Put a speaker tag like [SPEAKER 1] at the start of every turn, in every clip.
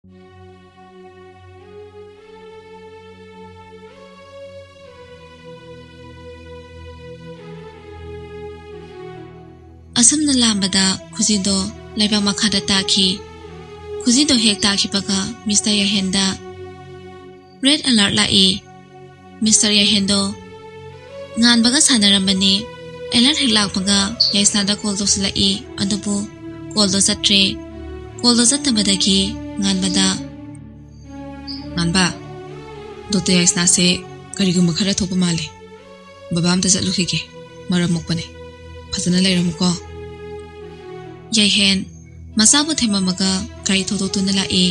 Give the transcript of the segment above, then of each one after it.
[SPEAKER 1] Asumna lambada kuzido laibang makada taki. Kuzido hek taki baga Mr. Yahenda. Red alert lai. Mr. Yahendo. Ngan baga sanaramani. Alert hiklak baga yaisnada call do silai adubu call do satre. Call do satabadagi ngan bada. Ngan ba. Dote yaisna se karigumba khara thopa male. Babam ta chatlukige. Maramok pane. Fazana lairamuko. Yaihen masabu themamaga kari thototuna lai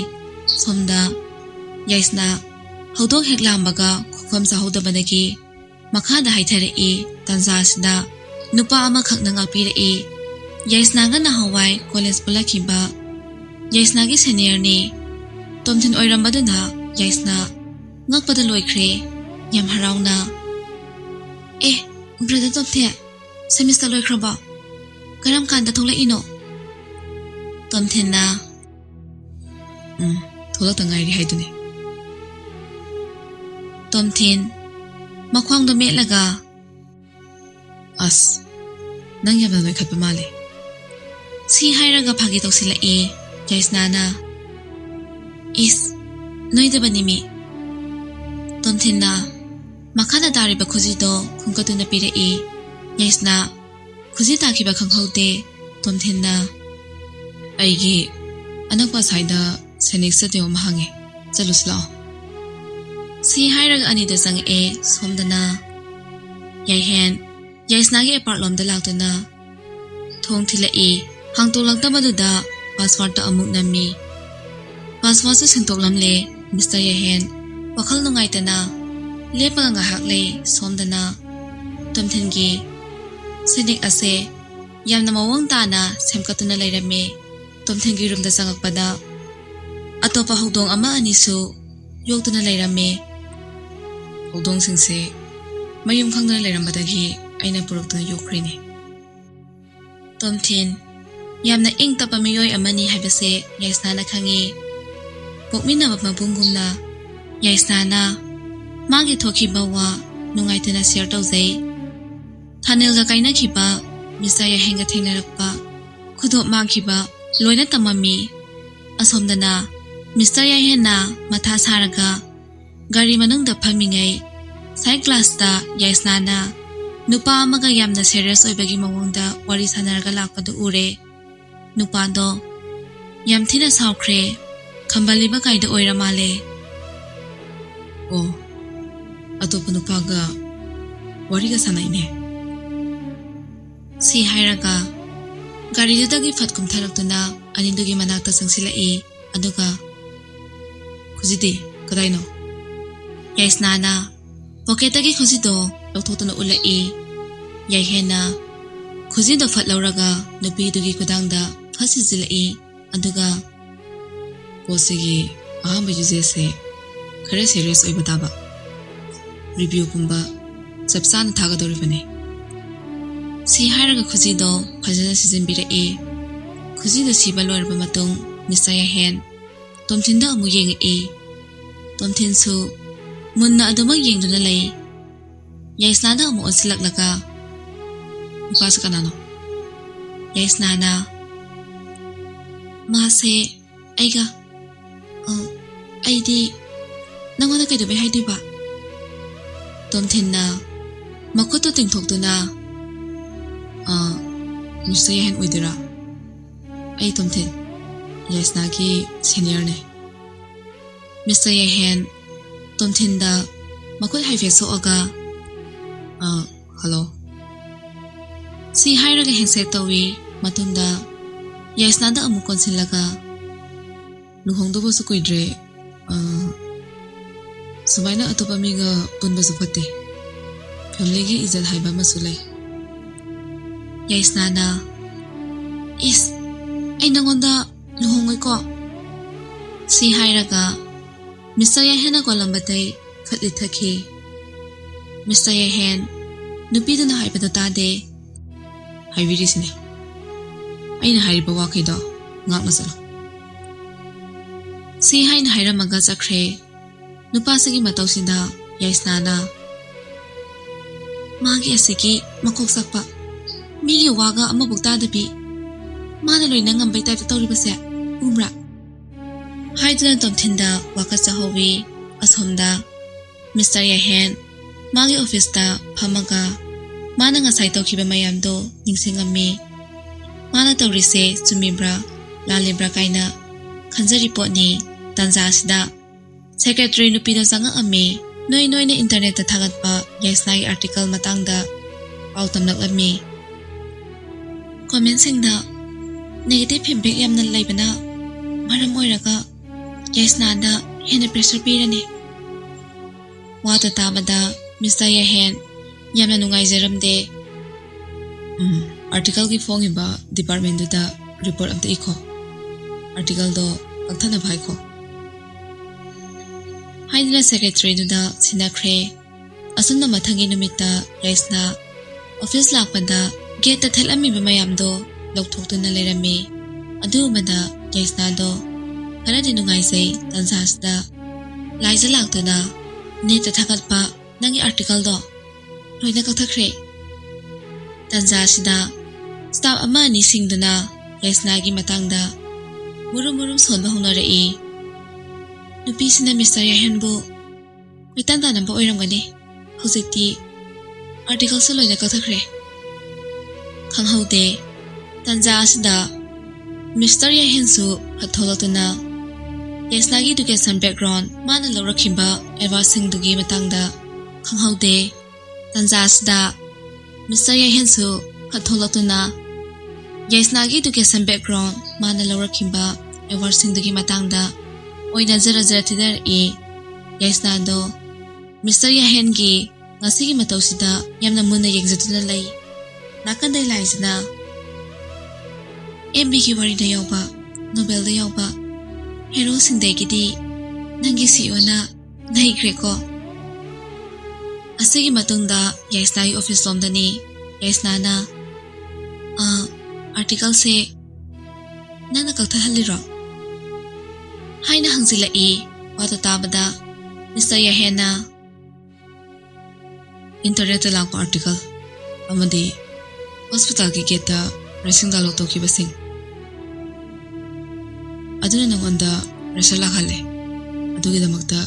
[SPEAKER 1] somda yaisna hodok heklambaga khokam sahodabadagi makhada haithare tanzasida nupa ama khakna ngapire yaisna ga na hawai college pulakhiba yaisna gi senior ni tomthin oirambaduna yaisna ngakpada loikhre yam harauna brother topthe semester loikraba karam kanda thola ino tomthinna thola tangai haiduni tomthin makhwang do melaga as nang yamna noi khatpa male si hairaga phagi toksila yaisnana is noida banimi tomthinna makhana dariba khujido khungkatuna pire yaisna khuji takiba khanghaude tomthinna aigi anakpa saida senik satyo mahange chalusla si hairag ani da sang somdana yaihen yaisna ge apartlom da laktuna thong thila hangtok laktabaduda password ta amuk nami password su singtoklam le Mr. Yaihen wakhal nungaitana lepa nga hakle somdana tomthingi senik ase yamna mawang tana semkatuna lairame tomthingi room da sangakpada atopa hodong ama anisu yoktuna lairame hodong singse mayum khangna lairambadagi aina puroktuna yokrine tomthin yamna ing tapa miyoy amani haibase yaisnana khangi pokmina mabungumna yaisnana magi thoki bawa nungaitana share tawjai thanel ga kaina khiba Mr. Yahenga thengnarakpa khudop mangkhiba loina tamami asomdana Mr. Yahenna matha saraga gari manungda phamingai sai class ta yaisnana nupa amaga yamna serious oibagi mawongda wari sanaraga lakpadu ure nupa do yamthina saukre khambaliba kaida oira male atopa nupaga wariga sanaine si hairaga gari dudagi fatkum tharaktuna anindugi manakta sangsilai aduga khujidi kadaino yaisnana pocketagi khujido lothotuna ulai yaihena khujido fatlauraga nupidugi kudangda phasijilai aduga posigi ahamba yujese khare serious oibadaba review kumba sapsan thagadoribane si hairaga khujido phajana sizinbira khujido siba loirba matung Mr. Yahen tomthinda amu yeng tomthinsu munna aduma yengduna lai yaisnada amu onsilaklaga upasa kanano yaisnana mase aiga aidi nangona kaidobe haidiba tomthinna makoto tingthoktuna Mr. Yahen oidira ai tomthin yaisna ki senior ne Mr. Yahen tomthinda makoi haife so aga hello si hairaga hengse tawi matunda yaisna da amu konsilaga luhongdo bosu koidre sumaina atopa miga punba supate family gi izat haiba masulai yaisnana is ai nangonda luhongoi ko si hairaga Mr. Yahen kolambatai khatli thakhi Mr. Yahen nupiduna haibada tade haibiri sine aina hariba wakaido ngakna salo Si hain hairamaga chakre nupasagi matawsida yaisnana magi asigi makok sakpa migi waga amabuk tadabi mana loina ngambay type tawribase umra haiduna tomthinda waka chahowi asomda Mr. Yahen magi office da phamaga mana ngasai tawkhiba mayamdo ningsingami mana tawrise chumibra lalibra kaina khanjari potni tanza asida secretary nupido sanga ami noi ne internet ta thagatpa yaisnai article matangda pautamnak ami comment singda negative feedback yamna laibana maram oiraga yaisna da hena pressure pirani wata tabada Mr. Yahen yamna nungai jaramde article ki fongiba department da report amta ikho article do kakthana bhai ko haidina secretary da sinakre asunna mathangi numita raisna office lakpada gate ta thelami bamayam do lokthokuna lerami adu mada yaisna do haradi nungai sei tansas da laija laktuna ne ta thagatpa nangi article do loina kakthakre tanzasida staff ama ni singduna yaisna gi matangda murum sonba honare nupisina Mr. Yahenbo mitanda namba oiramgani hojikti article se loina kakthakre khanghaude tanja asida Mr. Yahensu hatholatuna yaisnagi education background mana lawrakhiba advising dugi matangda khanghaude tanja asida Mr. Yahensu hatholatuna yaisnagi education background mana lawrakhiba advising dugi matangda oina zara tidar yaisna do Mr. Yahen gi ngasigi matawsida yamna munna yegjatuna lay nakandai laisna MB ki wari da yawba Nobel da yawba hero sindai gidi nangi CEO na nahi greko asigi matungda yaisna gi office lomdani yaisna na article se nana kakta haliro haina hangzila wata tabada Mr. Yahena internet lakpa article amadi hospital ki geta racing dalo to ki basing aduna nangonda rasala khale adugi damakta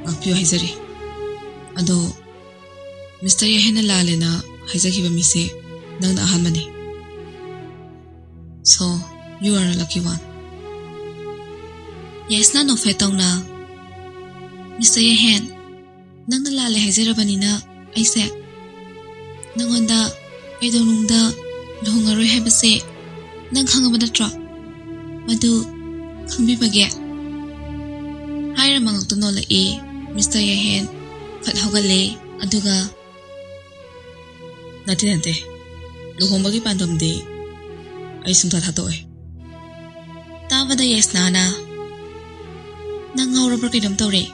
[SPEAKER 1] apyo haizari ado Mr. Yahena lalena haizaki ba mise nangna ahamani so you are a lucky one yaisna no fetongna Mr. Yahen nangna lale haizarabanina aise nangonda kaidonungda lohongaroi habase nang khangaba natro madu khangbibage haira mangakto no la Mr. Yahen phat hogale aduga nate lohongbagi pandomde ai sumtha thatoe tabada yaisna na nang ngawra kidam tawre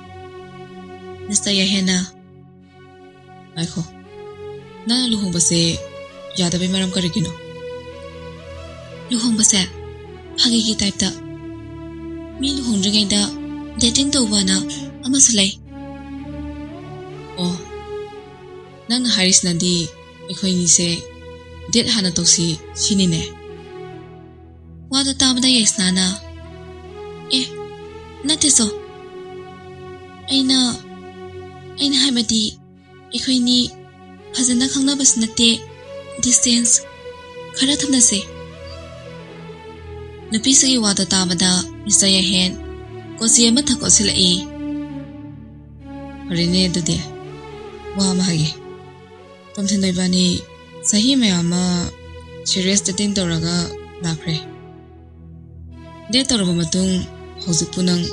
[SPEAKER 1] Mr. Yahena aiko nana luhongbase yadabe maram karigino luhongbase phagi gi type ta mi luhongringai da dating tawbana amasu lay oh nang haris nandi ekhoi ni se date hana toksi sinine wada tabada yaisna na nate so aina haibadi ekhoi ni phajana khangna bas nate distance khara thamna se napi sagi wada tabada Mr. Yahen kosi ama thako silai arine dude wa ma hage tomthenai bani sahi mayama serious dating tawraga lakre de tawraba matung hojik punang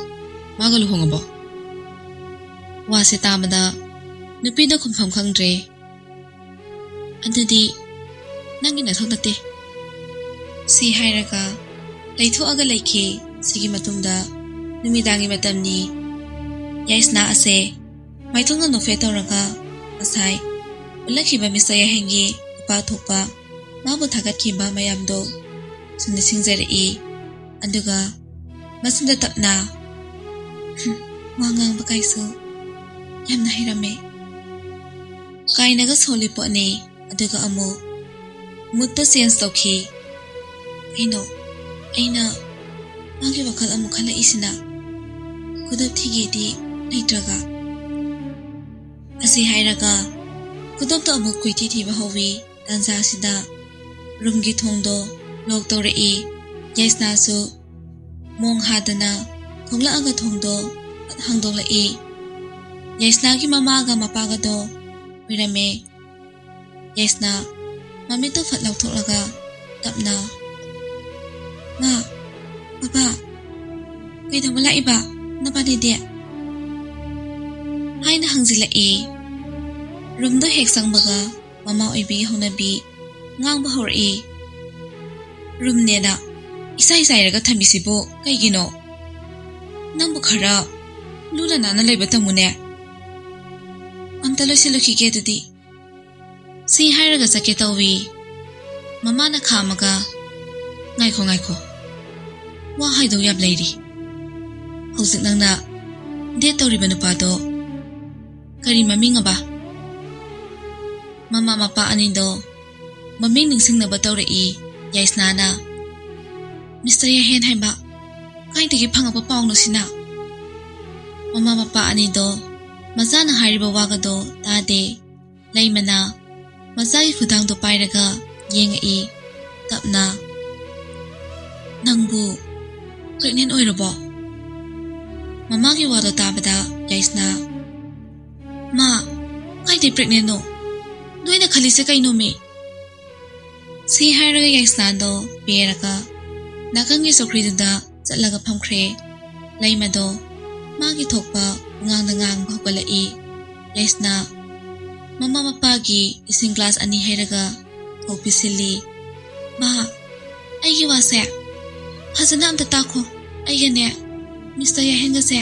[SPEAKER 1] maga luhongabo wase tabada nupida khumpham khangdre adudi nangi na thonate si hairaga laitho aga laikhe sigi matungda numidangi matamni yaisna ase maithonga no fe tawraga asai ulakhiba Mr. Yahengi pa thokpa mabu thagat khiba mayamdo sunni singjari aduga Masinda tapna. Wangang bakaiso. Yamna hirame. Kainaga soli po ni aduga amo. Mutta sense toki. Aino. Aina. Magi wakal amo kala isina. Kudap thigi di naitraga. Asi hairaga. Kudap to amo kuiti thiba howi. Tanza sida. Rumgi thongdo. Log tore I. Yaisna su. Mong hadana. Thongla aga thongdo. At hangdong la I. Yaisna ki mama aga mapaga do. Wirame. Yaisna. Mami to fat lauk tholaga. Tapna. Nga. Papa. Kaya wala iba. Napani dia. Hay na hangzila I. Rumdo hek sang baga. Mama oibi honabi. Ngang bahor I. Rum neda. Isa-isa iraga thambisibo. Kay gino. Nambu khara. Lula nana laibata mune. Amtalo silukige dudi. Si hairaga saketawi. Mama na khamaga. Ngaiko. Wa haido yab lady. Hauzik nang na. De tauriba nupado. Kari maming ba? Mama mapa anindo. Maming ningsing na ba tauri Yaisna na. Mr. Yahen haiba. Kain tigi pangapa paong no sina. Mama mapa anido. Maza na hariba waga do tade. Laimana. Maza I khudang do pairaga. Yenga I. Tapna. Nangbu. Pregnant oirabo. Mama ki wado tabada. Yaisna. Ma. Kain tigi pregnant no. Noy na khalise kay no me. Si hairaga Yaisna do. Pieraga. Nakangi sokriduda. Zatlaga pamkre. Laimado. Magi thokpa. Ngang bahugala I. Yaisna. Mama mapagi ising class ani hairaga. Thokpisili. Ma. Aigi wase. Hazana amta tako. Aigane. Mr. Yahenga se.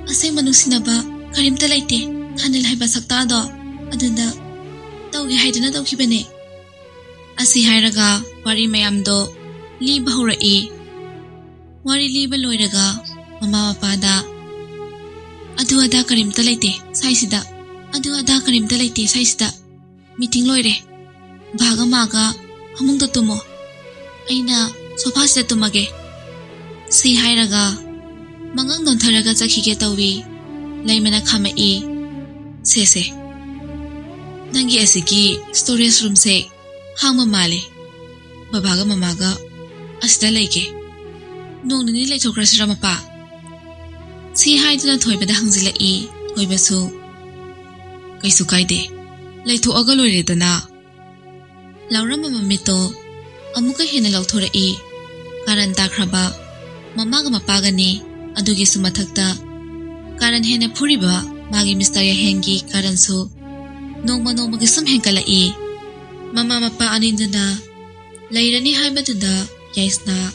[SPEAKER 1] Aseng manusinaba. Karimta laite. Khanil haiba sakta do. Adunda. Taugi haidana taukibane. Asi hairaga. Wari mayam do. Li bahura I. Wari li baloiraga. Mama mapada. Adu ada karimta laite. Saisida. Adu ada karimta laite. Saisida. Meeting loire. Baga maga. Hamung tumo. Aina. Sofa sida tumage. Si hairaga. Mangang don tharaga chakhige tawi. Laimana khama I. Se. Nangi asiki storage room se. Hangma male. Babaga mamaga. Asida laike. Nong nini laithokra sira mapa. Si haiduna thoibada hangzila I. Thoibasu. Kaisu kaide. Laithoaga loiredana. Laurama mamito. Amuka hena lauthora I. Karan takraba. Mamaga mapaga ni. Adugi sumathakta. Karan hena puriba. Magi Mr. Yahengi karan su. Nongma gisum henkala I. Mama mapa anindana. Lairani haibadunda. Yaisna.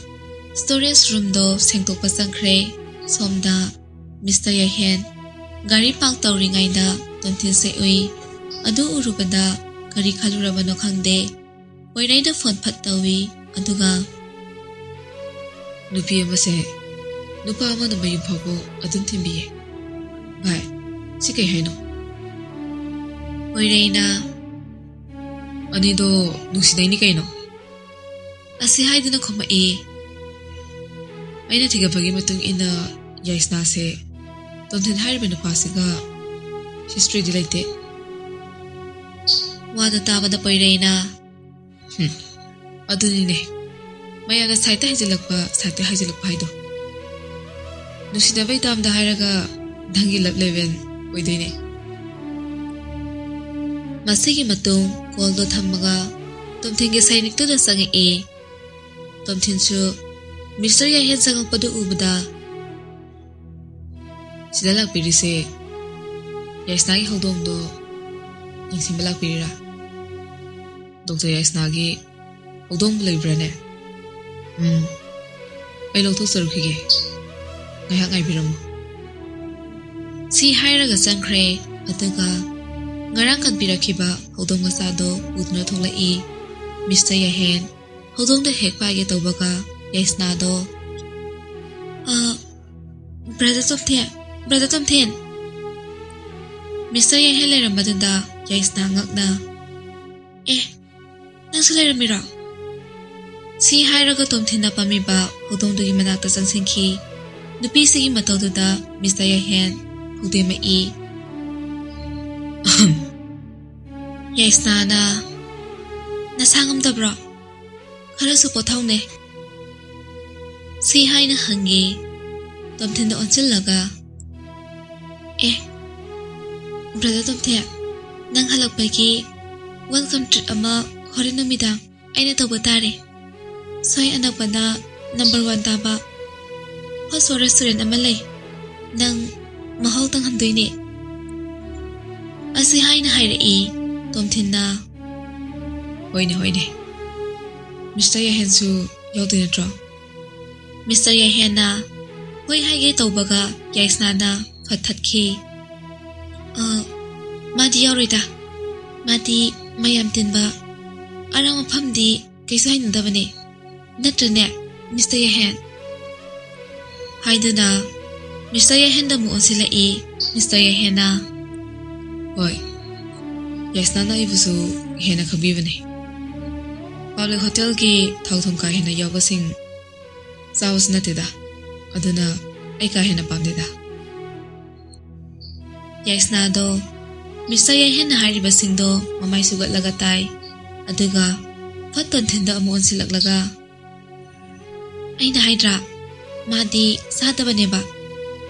[SPEAKER 1] Storage room do sengtokpa sangkre. Somda. Mr. Yahen. Gari park tauringaida. Tontin se ui. Adu urubada. Gari khalurabano khangde. Oiraida phone phat tawi. Aduga.
[SPEAKER 2] Nupi amase. Nupa ama na mayum phago adun thimbiye. Bhai. Si kay haino.
[SPEAKER 1] Oiraina.
[SPEAKER 2] Anido nungsinay ni kaino.
[SPEAKER 1] Asi haiduna khoma I.
[SPEAKER 2] Aina tigapagi matung ina Yaisna se. Tontin hariba nupasiga. History dilaite.
[SPEAKER 1] Wada tabada poiraina.
[SPEAKER 2] Adunine. Mayana saita hajilakpa haido. Nusinabay tamda haraga dangi lap leven oidoine.
[SPEAKER 1] Masigi matung koldo thamaga. Tomthingi sainik to da sangi I. Tomthinsu Mr. Yahen sangang padu ubada.
[SPEAKER 2] Sida lakpiri se. Yaisna gi haldong do. Ningsimba lakpiri ra. Dr. Yaisna gi haldong laibra ne. Ay loktok sarukige. Ngayang ay biramo.
[SPEAKER 1] Si hairaga sangkre. Aduga. Ngarang kadbirakiba. Haldong masado. Udna thongla I. Mr. Yahen. Haldong da hekpage tawbaga. Yaisna do. Brother Tomthen. Mr. Yaihen leirambadunda Yaisna ngakna. Nangsu leiramira. Si hairaga Tomthenna pamiba hodongdugi manakta changsingki. Nupisigi mataududa Mr. Yaihen hudema I. Yaisna na nasangamdabra. Kharasu pothaune. Si haina hangi. Tomthenna onchillaga. Brother Tomthen, nang halakpagi welcome treat ama horen numidang aina tawba tare. Soy anakpana number 1 taba. Hoso restaurant ama lay. Nang mahal tang handoyne. Asi haina hairai Tomthenna.
[SPEAKER 2] Hoine. Mr. Yaihen su yaudina draw.
[SPEAKER 1] Mr. Yaihen na hoi haige tawbaga Yaisna na fathatki. Madi yaurida. Madi mayam tinba. Arang mapamdi kaisu hainadabane. Natrane Mr. Yaihen. Haiduna Mr. Yaihen da mu onsila Mr. Yaihen na.
[SPEAKER 2] Hoi. Yaisna na ibusu hena khabibane. Public hotel ki thauthum ka hena yawasing saus natida. Aduna ai ka hena pamdida.
[SPEAKER 1] Yaisna do Mr. Yaihen na hairibasingdo mamai sugatlaga tai. Aduga faton thinda amu onsilaklaga. Aina haidra madi sadabaneba.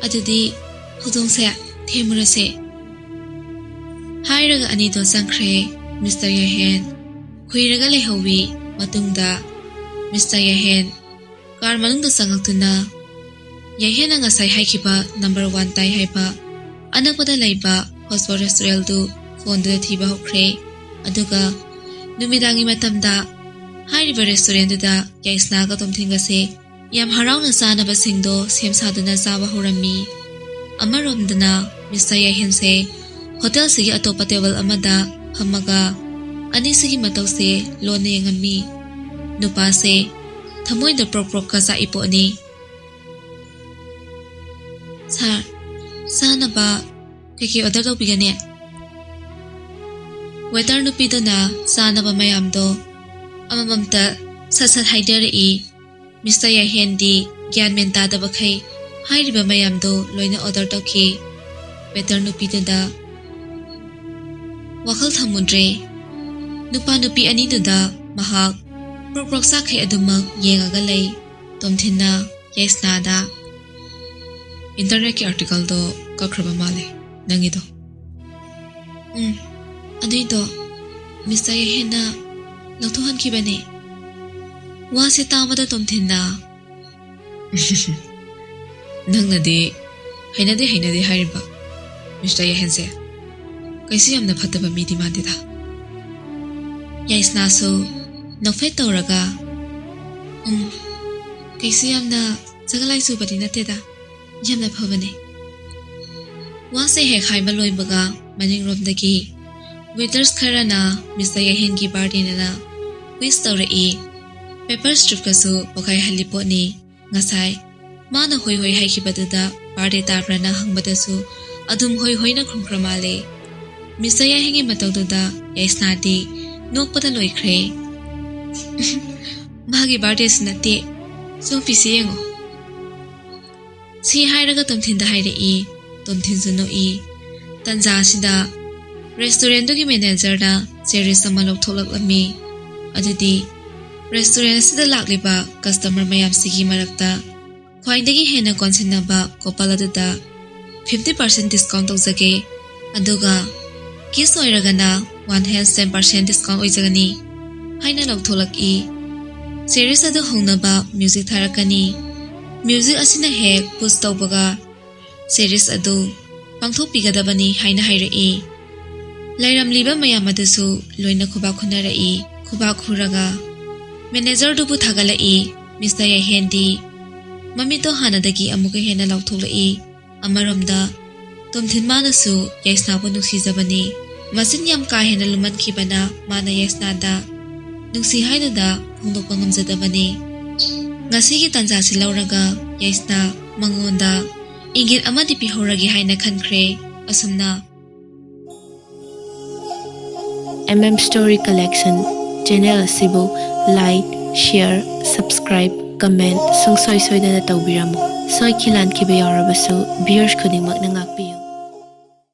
[SPEAKER 1] Adudi hudongse themurase. Hairaga anido sangkre Mr. Yaihen khuiraga lehawi matungda Mr. Yaihen kar manungda sangaktuna Yaihen na ngasai haikiba number 1 tai haiba anakpada laiba Hospo restaurant du phone da thiba hokre aduga numidangi matamda hairiba restaurant da Yaisna ga Tomthenga se yam harauna sana basingdo semsaduna saba horami amaromdana Mr. Yaihen se hotel sigi atopa table amada hamaga ani sigi matau se lone yangami nupa se thamoi da prok ka sa ipo ani sir sana ba keke order do bigane waiter nupi do na sana ba mayam do amamamta sasat haidare Mr. Yaihen di gyan menta da bakhai hairiba mayam do loina order to ki waiter nupi do da wakhal thamundre nupa nupi ani do da mahak prok sa khai aduma yengaga lei Tomthenna Yaisna da
[SPEAKER 2] Internet ki article do kakraba male nangido.
[SPEAKER 1] Aduido Mr. Yaihen na lautuhan ki bane. Wasi tamada Tomthenna.
[SPEAKER 2] Nangnadi hainade hairiba Mr. Yaihen se kaisi yamna phataba midi mandida.
[SPEAKER 1] Yaisna so nofet tawraga. Kaisi yamna jagalai su badi nateda. Yamna phabane. Wase he khaiba loibaga maning romdagi waiters kharana Mr. Yaihen ki party na quiz tawrai paper strip kasu pokai haliponi ngasai mana hoi haikibadada party tabrana hangbadasu adum hoi na khumkramale Mr. Yaihen gi matawda Yaisna di nokpada loikre magi party sinate so pisiyengo si hairaga Tomthenda hairai Tomthensuno tanza sida restaurant gi manager da series sama lokthoklami adudi restaurant sida lakliba customer mayam sigi marakta khwaidagi hena konsinaba kopalada 50% discount tawjage aduga kis oiragana one hand 10% discount oijagani haina loktholaki series adu hongnaba music tharakani music asina he push tawbaga series adu pangthok pigadabani haina hairai lairam liba mayam adusu loina khoba khunarai khoba khuraga manager dubu thagalai Mr. Yaihen di mami to hanadagi amuka hena lauktholai amaromda Tomthenma nasu Yaisna bu nuksijabani masin yam ka hena luman khibana mana Yaisna da nuksi haida da phongdokpa ngamjadabani ngasi gi tanja silauraga Yaisna ꯃꯉꯣꯟꯗ ꯏꯪꯒꯤꯠ ꯑꯃꯗꯤ ꯄꯤꯍꯧꯔꯒꯦ ꯍꯥꯏꯅ ꯈꯟꯈ꯭ꯔꯦ꯫ ꯑꯁꯨꯝꯅ
[SPEAKER 3] Story Collection channel asibu like, share, subscribe, comment sungsoi soidana tawbiramo. Soi khilan khiba yarabasu viewers khudingmak na ngakpiyo.